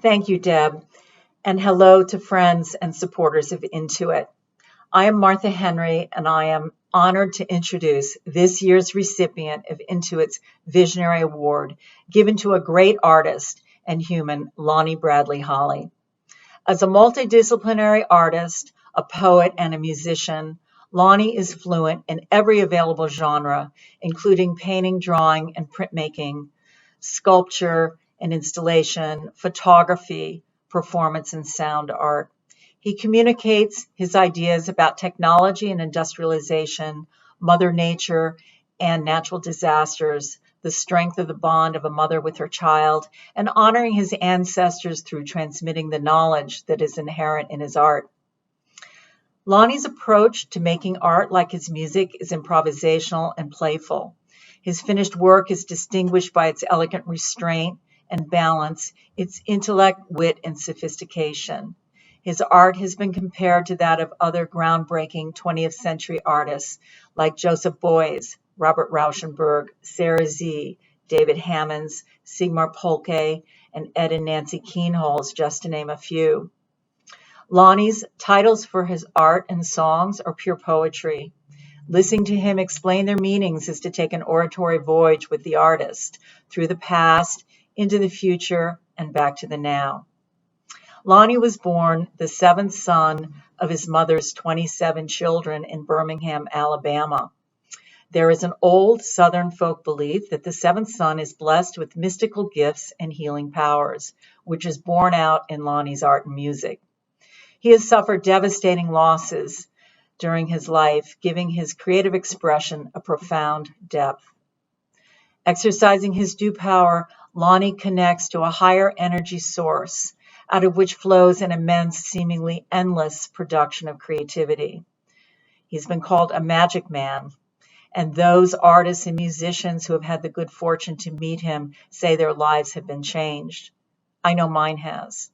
Thank you, Deb, and hello to friends and supporters of Intuit. I am Martha Henry, and I am honored to introduce this year's recipient of Intuit's Visionary Award, given to a great artist and human, Lonnie Bradley Holley. As a multidisciplinary artist, a poet, and a musician, Lonnie is fluent in every available genre, including painting, drawing, and printmaking, sculpture and installation, photography, performance, and sound art. He communicates his ideas about technology and industrialization, Mother Nature and natural disasters, the strength of the bond of a mother with her child, and honoring his ancestors through transmitting the knowledge that is inherent in his art. Lonnie's approach to making art, like his music, is improvisational and playful. His finished work is distinguished by its elegant restraint and balance, its intellect, wit, and sophistication. His art has been compared to that of other groundbreaking 20th century artists like Joseph Beuys, Robert Rauschenberg, Sarah Z., David Hammonds, Sigmar Polke, and Ed and Nancy Keenholz, just to name a few. Lonnie's titles for his art and songs are pure poetry. Listening to him explain their meanings is to take an oratory voyage with the artist through the past, into the future, and back to the now. Lonnie was born the seventh son of his mother's 27 children in Birmingham, Alabama. There is an old Southern folk belief that the seventh son is blessed with mystical gifts and healing powers, which is borne out in Lonnie's art and music. He has suffered devastating losses during his life, giving his creative expression a profound depth. Exercising his due power, Lonnie connects to a higher energy source, out of which flows an immense, seemingly endless production of creativity. He's been called a magic man, and those artists and musicians who have had the good fortune to meet him say their lives have been changed. I know mine has.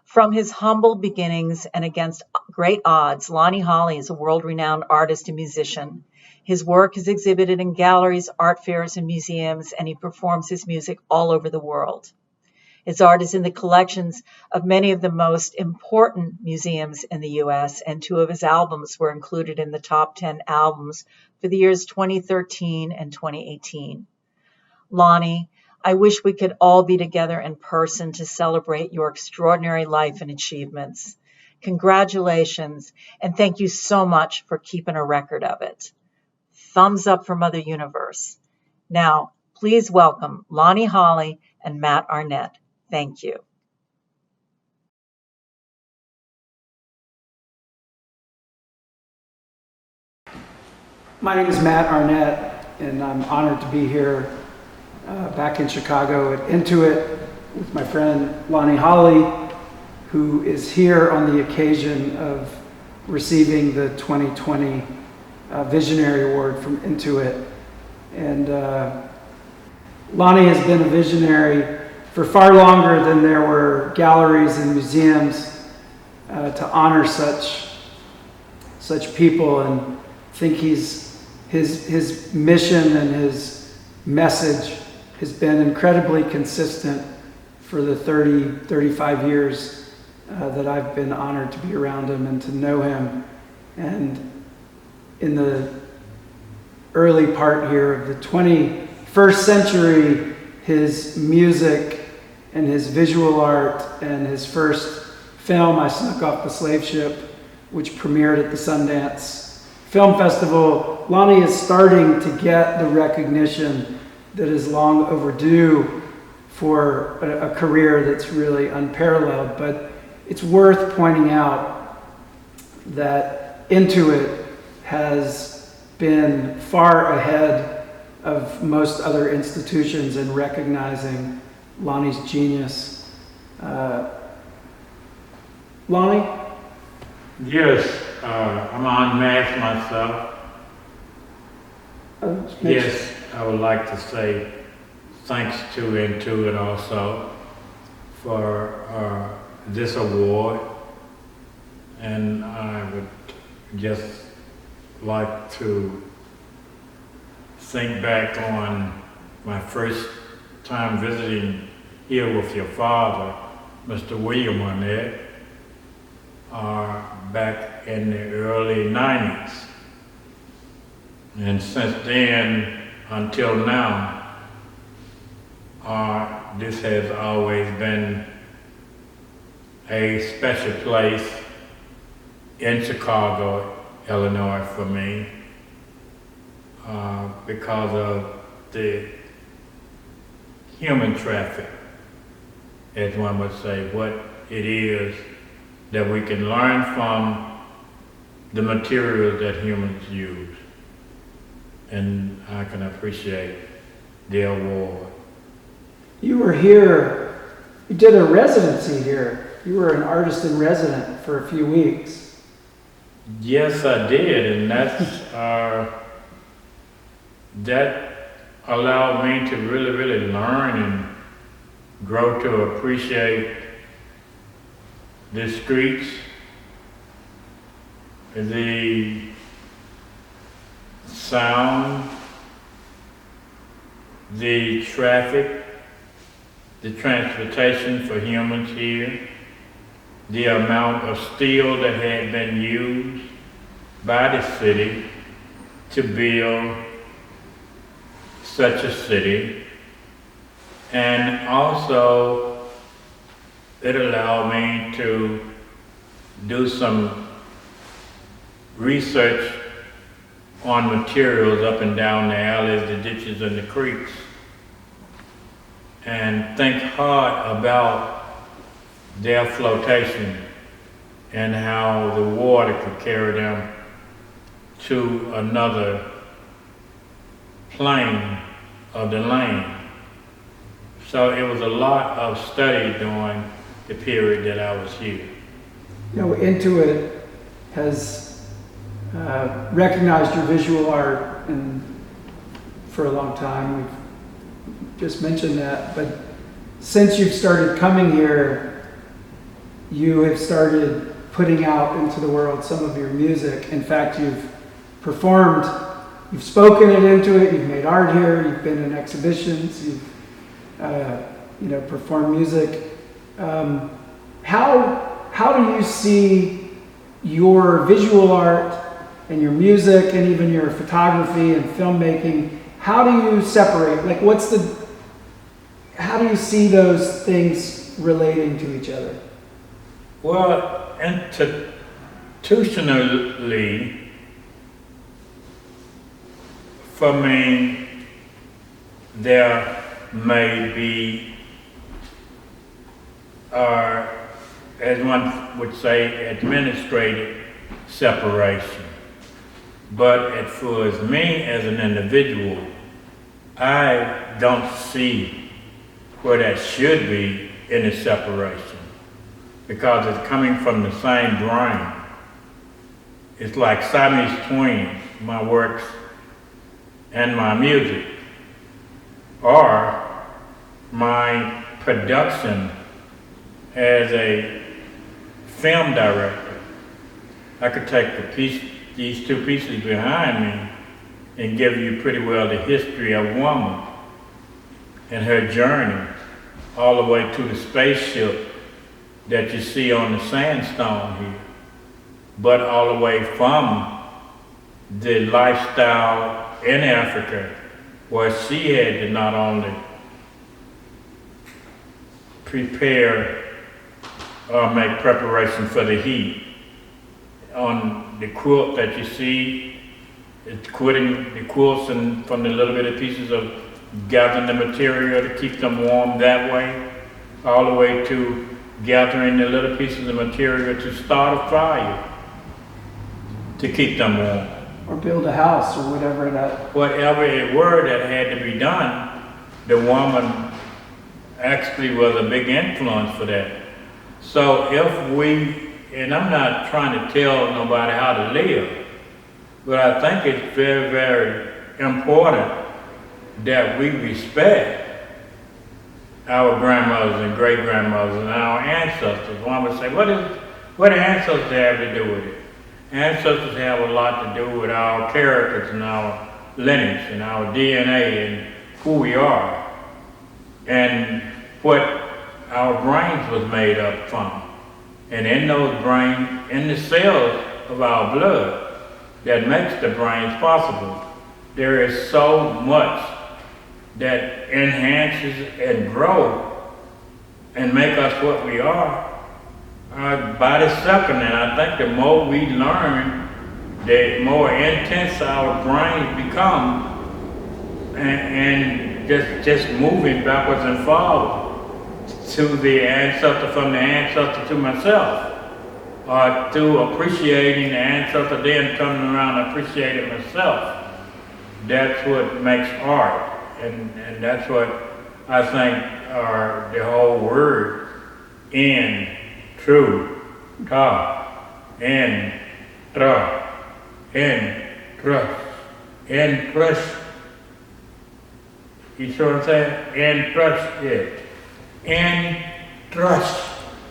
From his humble beginnings and against great odds, Lonnie Holley is a world-renowned artist and musician. His work is exhibited in galleries, art fairs, and museums, and he performs his music all over the world. His art is in the collections of many of the most important museums in the U.S., and two of his albums were included in the top 10 albums for the years 2013 and 2018. Lonnie, I wish we could all be together in person to celebrate your extraordinary life and achievements. Congratulations, and thank you so much for keeping a record of it. Thumbs up for Mother Universe. Now, please welcome Lonnie Holley and Matt Arnett. Thank you. My name is Matt Arnett, and I'm honored to be here back in Chicago at Intuit with my friend Lonnie Holley, who is here on the occasion of receiving the 2020 Visionary Award from Intuit. And Lonnie has been a visionary for far longer than there were galleries and museums to honor such people, and I think his mission and his message has been incredibly consistent for the 35 years that I've been honored to be around him and to know him. And in the early part here of the 21st century, his music and his visual art and his first film, I Snuck Off the Slave Ship, which premiered at the Sundance Film Festival, Lonnie is starting to get the recognition that is long overdue for a career that's really unparalleled. But it's worth pointing out that Intuit has been far ahead of most other institutions in recognizing Lonnie's genius. Lonnie? Yes, I'm on math myself. Yes, I would like to say thanks to Intuit also for this award, and I would just like to think back on my first time visiting here with your father Mr. William Arnett, back in the early 90s. And since then until now, this has always been a special place in Chicago, Illinois for me, because of the human traffic, as one would say, what it is that we can learn from the materials that humans use. And I can appreciate the award. You were here, you did a residency here. You were an artist in resident for a few weeks. Yes, I did, and that allowed me to really learn and grow to appreciate the streets, the sound, the traffic, the transportation for humans here, the amount of steel that had been used by the city to build such a city. And also it allowed me to do some research on materials up and down the alleys, the ditches, and the creeks, and think hard about their flotation and how the water could carry them to another plane of the lane. So it was a lot of study during the period that I was here. You know, Intuit has recognized your visual art for a long time. We've just mentioned that, but since you've started coming here, you have started putting out into the world some of your music. In fact, you've performed, you've spoken at Intuit, you've made art here, you've been in exhibitions, you've performed music. How do you see your visual art and your music and even your photography and filmmaking? How do you separate? Like, how do you see those things relating to each other? Well, institutionally, for me, there may be, as one would say, administrative separation. But as far as me as an individual, I don't see where that should be any separation, because it's coming from the same brain. It's like Siamese twins, my works and my music, or my production as a film director. I could take these two pieces behind me and give you pretty well the history of a woman and her journey all the way to the spaceship that you see on the sandstone here, but all the way from the lifestyle in Africa, where she had to not only prepare or make preparation for the heat. On the quilt that you see, it's quitting the quilts and from the little bit of pieces of gathering the material to keep them warm that way, all the way to gathering the little pieces of material to start a fire to keep them warm. Or build a house or whatever Whatever it were that had to be done, the woman actually was a big influence for that. So if we, and I'm not trying to tell nobody how to live, but I think it's very, very important that we respect our grandmothers and great-grandmothers and our ancestors. One would say, what do ancestors have to do with it? Ancestors have a lot to do with our characters and our lineage and our DNA and who we are. And what our brains was made up from. And in those brains, in the cells of our blood that makes the brains possible, there is so much that enhances and grows and make us what we are by the second. And I think the more we learn, the more intense our brains become, and just moving backwards and forward to the ancestor, from the ancestor to myself, or to appreciating the ancestor, then coming around and appreciating myself. That's what makes art, and that's what I think are the whole word in, true, ta, in, tra, in, trust, in, trust. You see what I'm saying? In, trust it. In, trust.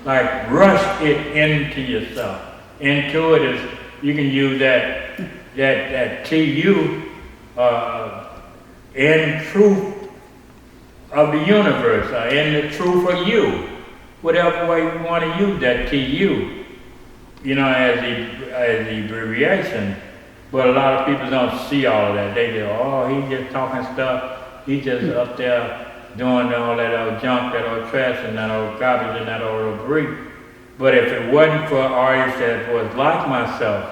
Like rush it into yourself. Into it is, you can use that TU in truth of the universe, or in the truth of you. Whatever way you want to use that TU, you know, as the abbreviation. But a lot of people don't see all of that. They go, oh, he's just talking stuff. He's just up there doing all that old junk, that old trash, and that old garbage, and that old debris. But if it wasn't for artists that was like myself,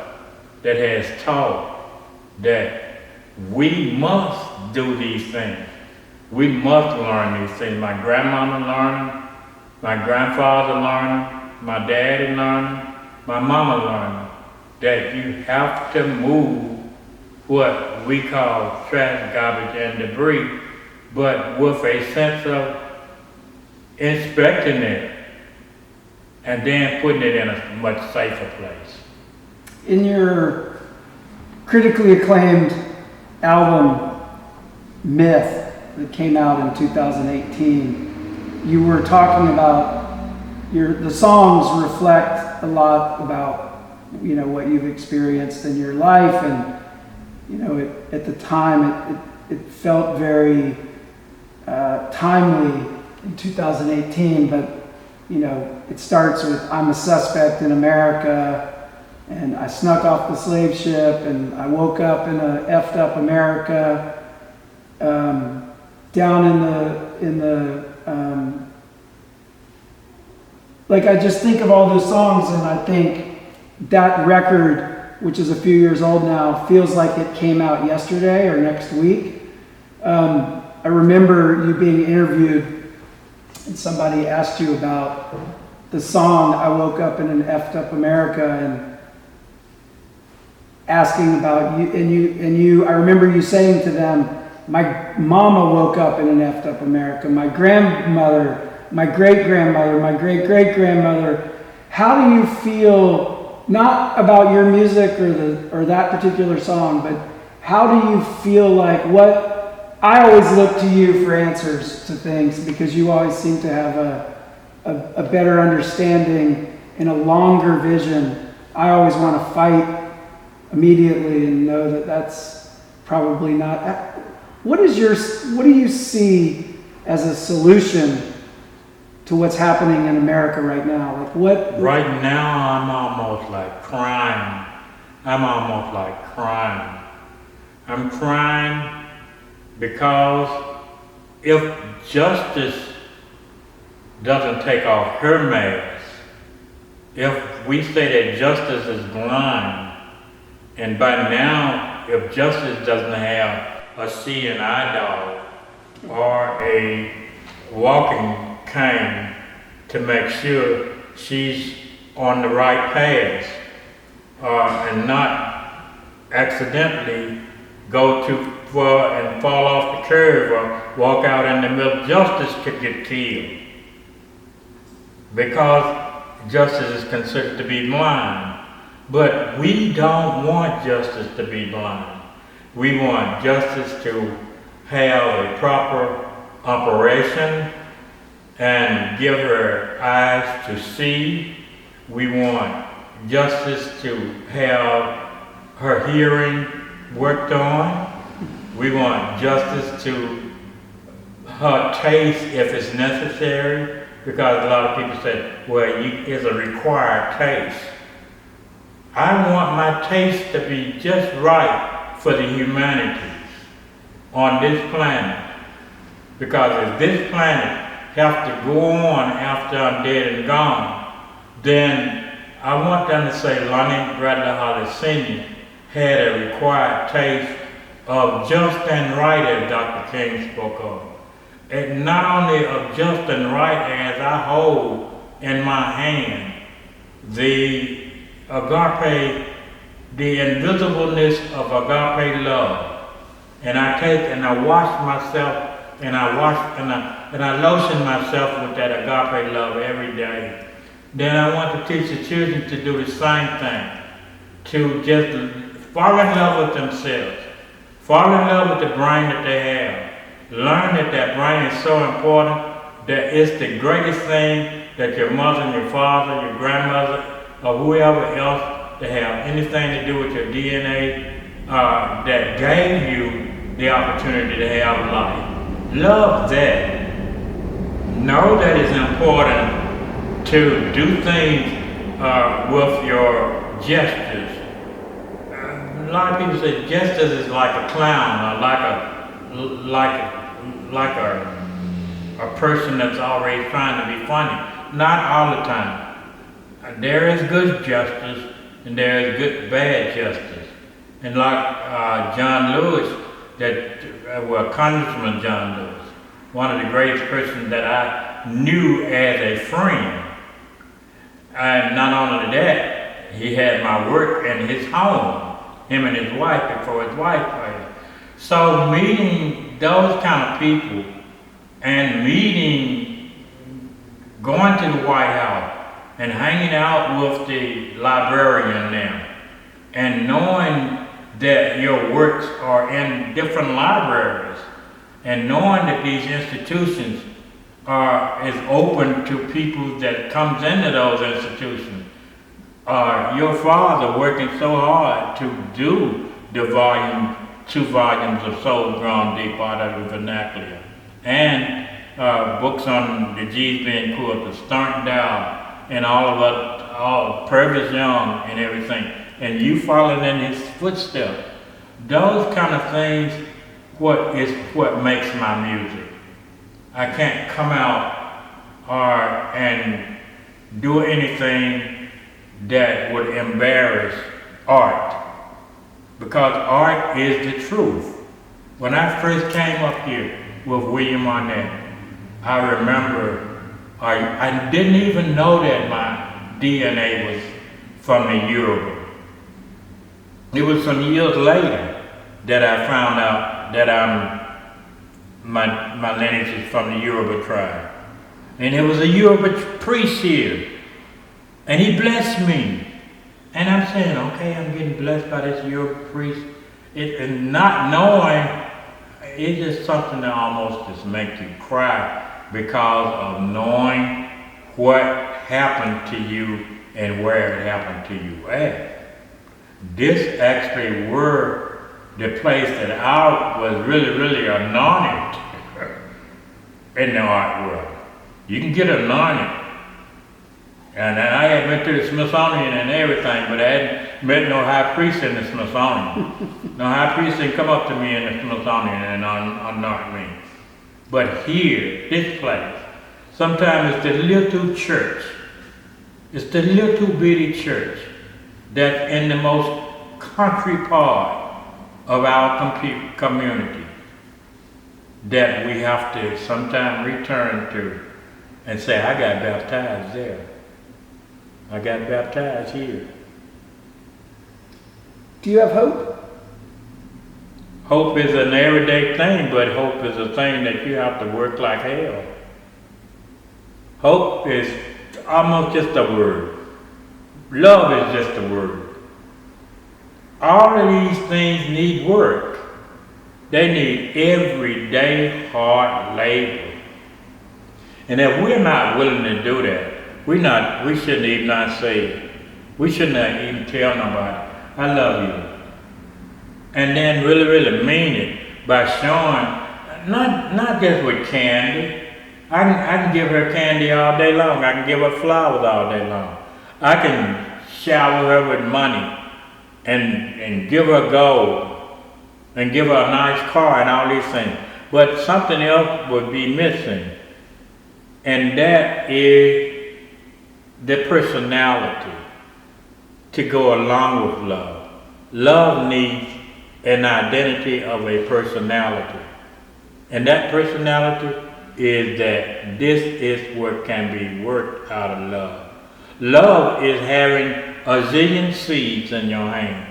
that has taught that we must do these things. We must learn these things. My grandmama learned, my grandfather learned, my daddy learned, my mama learned, that you have to move what we call trash, garbage, and debris, but with a sense of inspecting it and then putting it in a much safer place. In your critically acclaimed album, Myth, that came out in 2018, you were talking about the songs reflect a lot about, you know, what you've experienced in your life, and, you know, at the time it felt very timely in 2018, but, you know, it starts with I'm a suspect in America, and I snuck off the slave ship, and I woke up in a effed up America, down in the like, I just think of all those songs, and I think that record, which is a few years old now, feels like it came out yesterday or next week. I remember you being interviewed, and somebody asked you about the song I Woke Up in an Effed Up America, and asking about you, and you I remember you saying to them, my mama woke up in an effed up America, my grandmother, my great-grandmother, my great-great-grandmother. How do you feel, not about your music or that particular song, but how do you feel like what, I always look to you for answers to things, because you always seem to have a better understanding and a longer vision. I always want to fight immediately and know that that's probably not. What do you see as a solution to what's happening in America right now? Like what? Right now, I'm almost like crying. I'm crying because if justice doesn't take off her mask, if we say that justice is blind, and by now, if justice doesn't have a seeing eye dog or a walking cane to make sure she's on the right path, and not accidentally go too far and fall off the curve or walk out in the middle, justice could get killed. Because justice is considered to be blind. But we don't want justice to be blind. We want justice to have a proper operation and give her eyes to see. We want justice to have her hearing worked on. We want justice to her taste if it's necessary. because a lot of people say, well, it's a required taste. I want my taste to be just right for the humanities on this planet. Because if this planet have to go on after I'm dead and gone, then I want them to say Lonnie Holley Sr. had a required taste of just and right, as Dr. King spoke of. And not only of just and right as I hold in my hand the agape, the invisibleness of agape love. And I take and I wash myself and I lotion myself with that agape love every day. Then I want to teach the children to do the same thing, to just fall in love with themselves, fall in love with the brain that they have, learn that that brain is so important, that it's the greatest thing that your mother and your father, your grandmother, or whoever else that have anything to do with your DNA that gave you the opportunity to have life. Love that. Know that it's important to do things with your gestures. A lot of people say gestures is like a clown or like a person that's already trying to be funny. Not all the time. There is good gestures and there is good bad gestures. And like John Lewis, Congressman John Lewis, one of the greatest persons that I knew as a friend. And not only that, he had my work in his home, him and his wife before his wife passed. So meeting those kind of people and going to the White House and hanging out with the librarian now and knowing that your works are in different libraries and knowing that these institutions is open to people that comes into those institutions. Your father working so hard to do the 2 volumes of Soul Grown Deep out of the vernacular and books on the G's being cool, the Stark Dow and all Purvis Young and everything. And you following in his footsteps. Those kind of things what makes my music. I can't come out and do anything that would embarrass art. Because art is the truth. When I first came up here with William Arnett, I remember I didn't even know that my DNA was from the Yoruba. It was some years later that I found out that my lineage is from the Yoruba tribe. And there was a Yoruba priest here. And he blessed me. And I'm saying, okay, I'm getting blessed by this Yoruba priest. And not knowing, it's just something that almost just makes you cry because of knowing what happened to you and where it happened to you at. This actually were the place that I was really anointed in the art world. You can get anointed. And I had been to the Smithsonian and everything, but I hadn't met no high priest in the Smithsonian. No high priest didn't come up to me in the Smithsonian and anoint me. But here, this place, sometimes it's the little church. It's the little bitty church that's in the most country part of our community that we have to sometimes return to and say, I got baptized there. I got baptized here. Do you have hope? Hope is an everyday thing, but hope is a thing that you have to work like hell. Hope is almost just a word. Love is just a word. All of these things need work. They need everyday hard labor. And if we're not willing to do that, we shouldn't even not say, we shouldn't even tell nobody, I love you. And then really mean it by showing, not just with candy. I can give her candy all day long. I can give her flowers all day long. I can shower her with money and give her gold and give her a nice car and all these things. But something else would be missing, and that is the personality to go along with love. Love needs an identity of a personality. And that personality is that this is what can be worked out of love. Love is having a zillion seeds in your hand,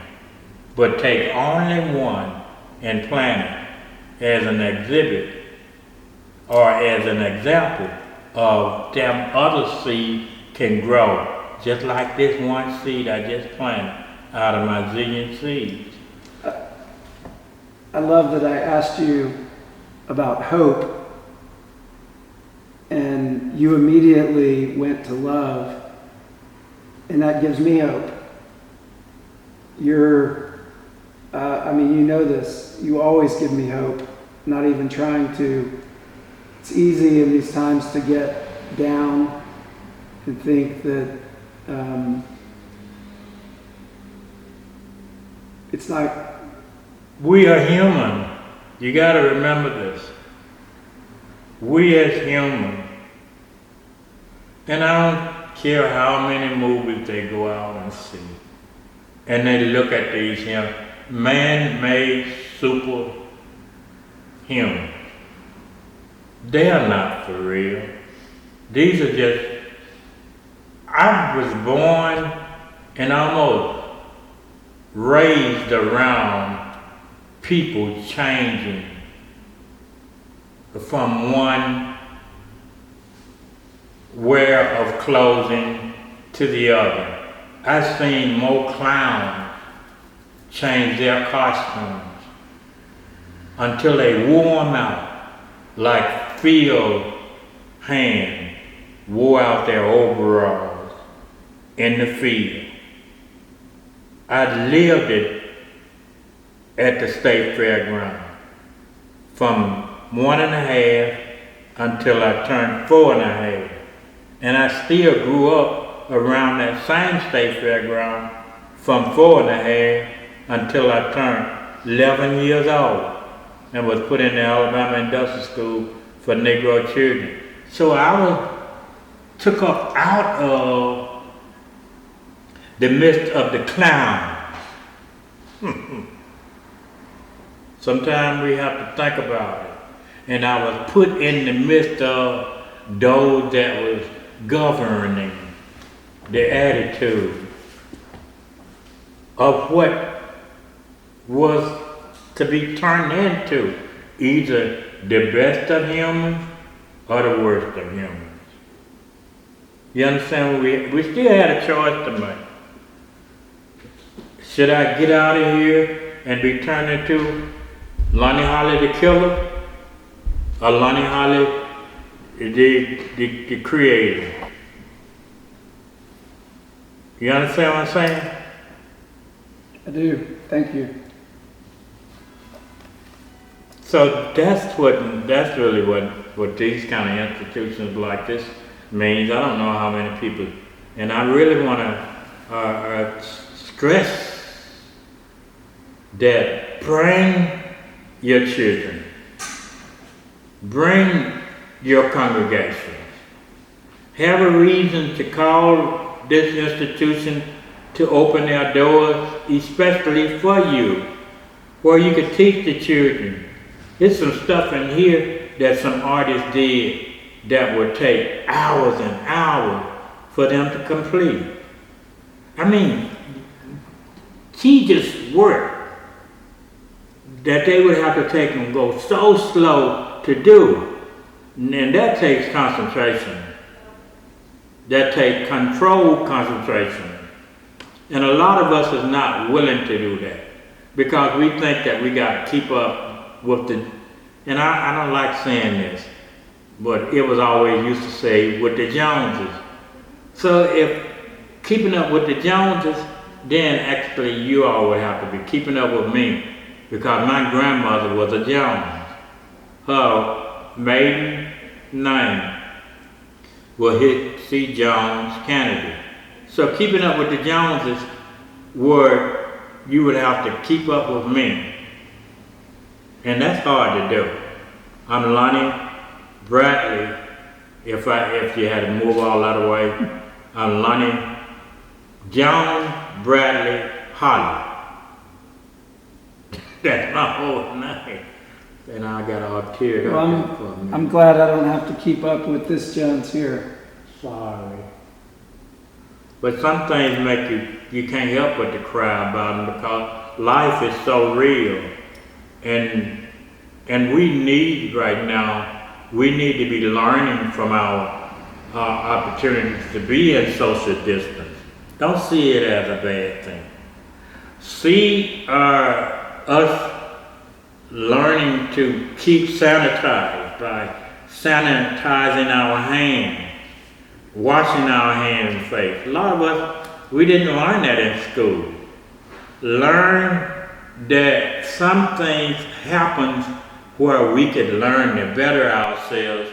but take only one and plant it as an exhibit or as an example of them other seeds can grow, just like this one seed I just planted out of my zillion seeds. I love that I asked you about hope, and you immediately went to love, and that gives me hope. You know this, you always give me hope, not even trying to. It's easy in these times to get down and think that it's like... We are human. You got to remember this. We as humans, and I don't care how many movies they go out and see, and they look at these man-made super humans. They are not for real. These are just, I was born and almost raised around people changing from one wear of clothing to the other. I've seen more clowns change their costumes until they wore them out, like field hands wore out their overalls in the field. I lived it at the state fairground from 1.5 until I turned 4.5. And I still grew up around that same state fairground from 4.5 until I turned 11 years old and was put in the Alabama Industrial School for Negro children. So I was took up out of the midst of the clowns. Sometimes we have to think about it. And I was put in the midst of those that was governing the attitude of what was to be turned into either the best of humans or the worst of humans. You understand? We still had a choice to make. Should I get out of here and be turned into Lonnie Holley the killer, or Lonnie Holley the creator? You understand what I'm saying? I do. Thank you. So that's really what these kind of institutions like this means. I don't know how many people, and I really want to stress that bring your children, bring your congregations, have a reason to call this institution to open their doors, especially for you, where you could teach the children. There's some stuff in here that some artists did that would take hours and hours for them to complete. I mean, tedious work that they would have to take and go so slow to do. And that takes concentration. That takes controlled concentration. And a lot of us is not willing to do that because we think that we got to keep up with the, and I don't like saying this, but it was always used to say with the Joneses. So if keeping up with the Joneses, then actually you all would have to be keeping up with me because my grandmother was a Jones. Her maiden name will hit C. Jones Kennedy. So keeping up with the Joneses were, you would have to keep up with me. And that's hard to do. I'm Lonnie Bradley, if you had to move all that away. I'm Lonnie Jones Bradley Holley. That's my whole name. And I got all teared up. I'm glad I don't have to keep up with this Jones here. Sorry. But some things make you can't help but to cry about them because life is so real. And we need right now, we need to be learning from our opportunities to be in social distance. Don't see it as a bad thing. See us learning to keep sanitized by sanitizing our hands, washing our hands and face. A lot of us, we didn't learn that in school. Learn that some things happen where we could learn to better ourselves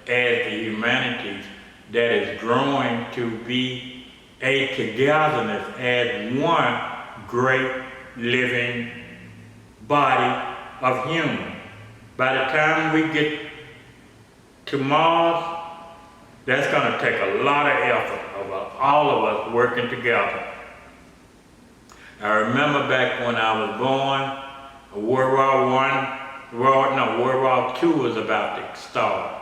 as the humanities that is growing to be a togetherness as one great living body of human. By the time we get to Mars, that's going to take a lot of effort of all of us working together. I remember back when I was born, World War II was about to start.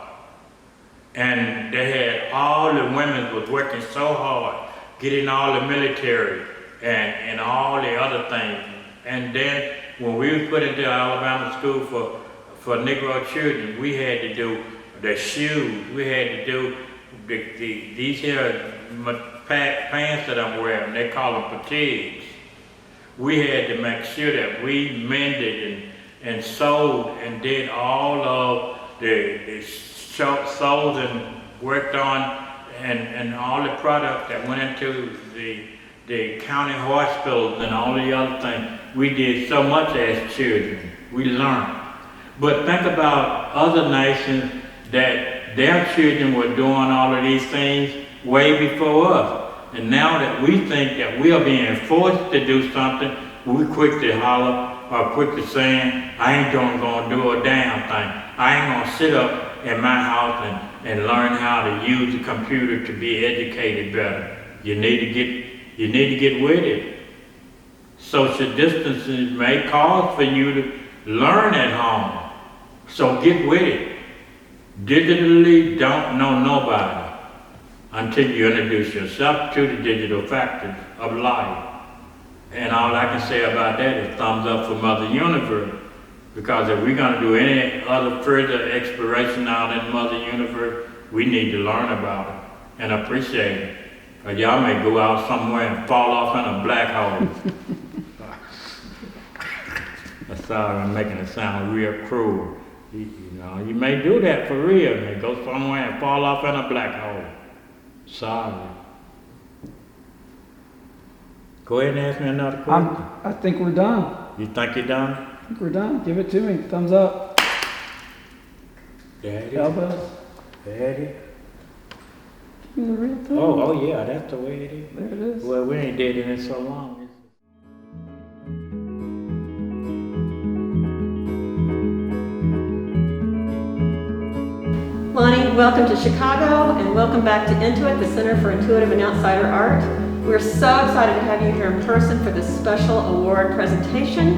And they had all the women was working so hard, getting all the military and all the other things. And then when we were put into Alabama school for Negro children, we had to do the shoes, we had to do these here pants that I'm wearing, they call them fatigues. We had to make sure that we mended and sewed and did all of the sewed and worked on and all the products that went into the county hospitals and all the other things. We did so much as children. We learned. But think about other nations that their children were doing all of these things way before us. And now that we think that we are being forced to do something, we quick to holler or quick to saying, I ain't gonna do a damn thing. I ain't gonna sit up in my house and learn how to use a computer to be educated better. You need to get with it. Social distancing may cause for you to learn at home. So get with it. Digitally don't know nobody until you introduce yourself to the digital factors of life. And all I can say about that is thumbs up for Mother Universe. Because if we're gonna do any other further exploration out in Mother Universe, we need to learn about it and appreciate it. Or y'all may go out somewhere and fall off in a black hole. I'm sorry, I'm making it sound real cruel. You may do that for real. You may go somewhere and fall off in a black hole. Sorry. Go ahead and ask me another question. I think we're done. You think you're done? I think we're done. Give it to me. Thumbs up. Daddy. Elbows. Daddy. Give me the real thing. Oh yeah, that's the way it is. There it is. Well, we ain't did it in so long. Lonnie, welcome to Chicago and welcome back to Intuit, the Center for Intuitive and Outsider Art. We're so excited to have you here in person for this special award presentation.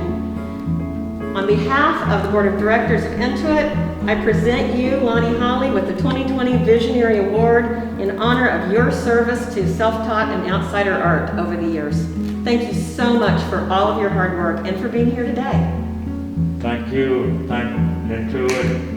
On behalf of the Board of Directors of Intuit, I present you, Lonnie Holley, with the 2020 Visionary Award in honor of your service to self-taught and outsider art over the years. Thank you so much for all of your hard work and for being here today. Thank you. Thank Intuit.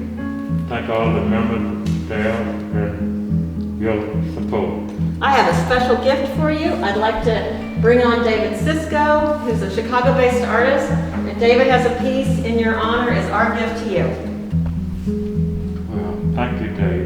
Thank all the members, staff, and your support. I have a special gift for you. I'd like to bring on David Sisko, who's a Chicago-based artist. And David has a piece in your honor as our gift to you. Well, thank you, Dave.